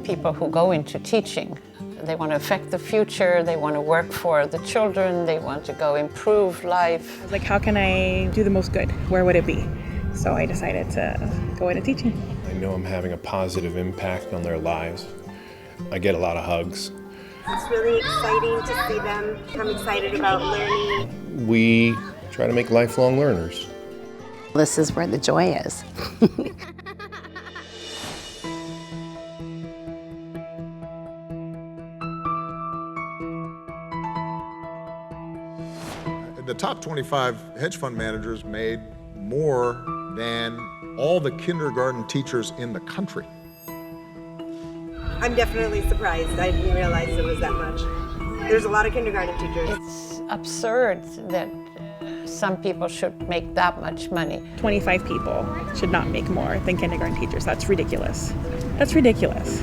People who go into teaching, they want to affect the future, they want to work for the children, they want to go improve life. I was like, how can I do the most good? Where would it be? So I decided to go into teaching. I know I'm having a positive impact on their lives. I get a lot of hugs. It's really exciting to see them become excited about learning. We try to make lifelong learners. This is where the joy is. The top 25 hedge fund managers made more than all the kindergarten teachers in the country. I'm definitely surprised. I didn't realize it was that much. There's a lot of kindergarten teachers. It's absurd that some people should make that much money. 25 people should not make more than kindergarten teachers. That's ridiculous. That's ridiculous.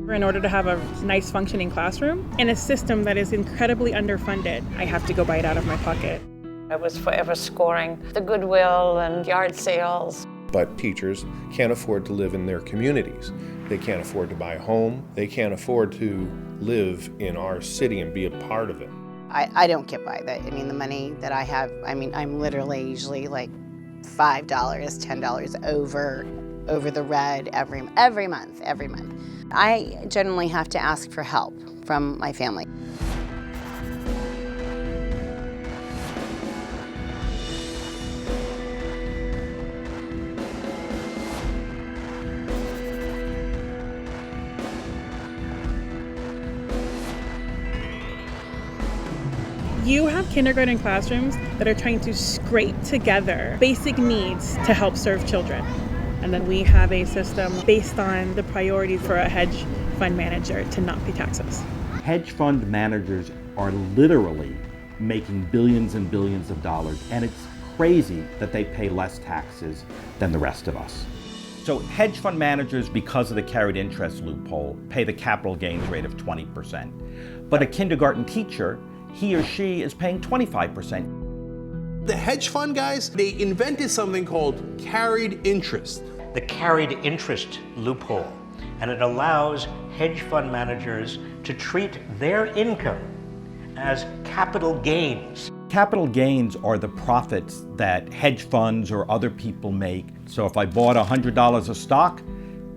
In order to have a nice functioning classroom in a system that is incredibly underfunded, I have to go buy it out of my pocket. I was forever scoring the goodwill and yard sales. But teachers can't afford to live in their communities. They can't afford to buy a home. They can't afford to live in our city and be a part of it. I don't get by that. I mean, the money that I have, I'm literally usually like $5, $10 over the red every month. I generally have to ask for help from my family. You have kindergarten classrooms that are trying to scrape together basic needs to help serve children. And then we have a system based on the priority for a hedge fund manager to not pay taxes. Hedge fund managers are literally making billions and billions of dollars, and it's crazy that they pay less taxes than the rest of us. So hedge fund managers, because of the carried interest loophole, pay the capital gains rate of 20%. But a kindergarten teacher, he or she is paying 25%. The hedge fund guys, they invented something called carried interest. The carried interest loophole, and it allows hedge fund managers to treat their income as capital gains. Capital gains are the profits that hedge funds or other people make. So if I bought $100 of stock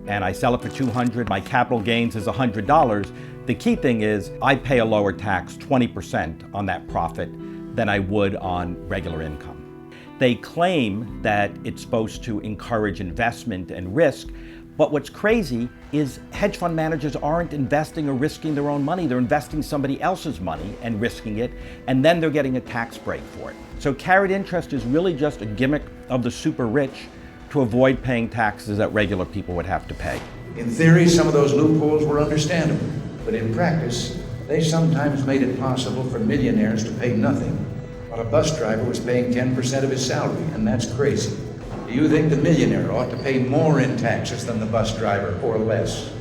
and I sell it for $200, my capital gains is $100. The key thing is I pay a lower tax, 20% on that profit, than I would on regular income. They claim that it's supposed to encourage investment and risk, but what's crazy is hedge fund managers aren't investing or risking their own money. They're investing somebody else's money and risking it, and then they're getting a tax break for it. So carried interest is really just a gimmick of the super rich to avoid paying taxes that regular people would have to pay. In theory, some of those loopholes were understandable, but in practice, they sometimes made it possible for millionaires to pay nothing, while a bus driver was paying 10% of his salary, and that's crazy. Do you think the millionaire ought to pay more in taxes than the bus driver, or less?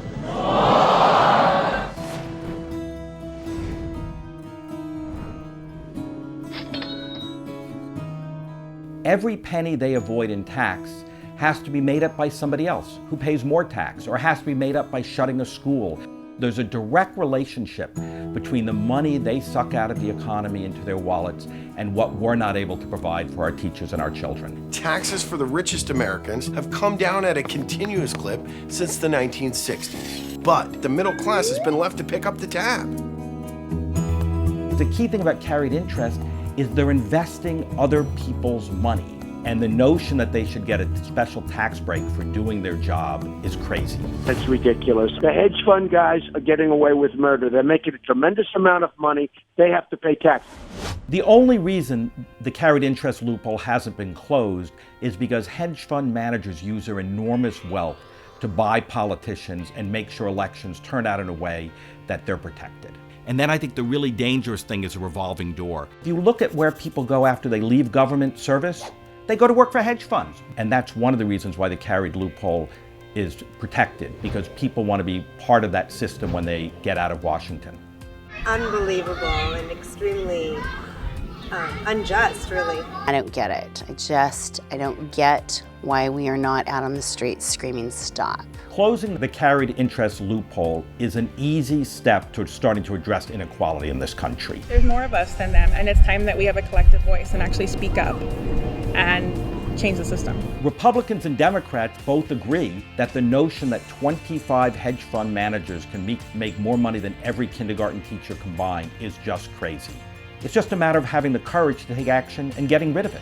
Every penny they avoid in tax has to be made up by somebody else who pays more tax, or has to be made up by shutting a school. There's a direct relationship between the money they suck out of the economy into their wallets and what we're not able to provide for our teachers and our children. Taxes for the richest Americans have come down at a continuous clip since the 1960s. But the middle class has been left to pick up the tab. The key thing about carried interest is they're investing other people's money. And the notion that they should get a special tax break for doing their job is crazy. That's ridiculous. The hedge fund guys are getting away with murder. They're making a tremendous amount of money. They have to pay tax. The only reason the carried interest loophole hasn't been closed is because hedge fund managers use their enormous wealth to buy politicians and make sure elections turn out in a way that they're protected. And then I think the really dangerous thing is a revolving door. If you look at where people go after they leave government service, they go to work for hedge funds. And that's one of the reasons why the carried loophole is protected, because people want to be part of that system when they get out of Washington. Unbelievable and extremely unjust, really. I don't get it. I don't get why we are not out on the streets screaming stop. Closing the carried interest loophole is an easy step to starting to address inequality in this country. There's more of us than them, and it's time that we have a collective voice and actually speak up and change the system. Republicans and Democrats both agree that the notion that 25 hedge fund managers can make more money than every kindergarten teacher combined is just crazy. It's just a matter of having the courage to take action and getting rid of it.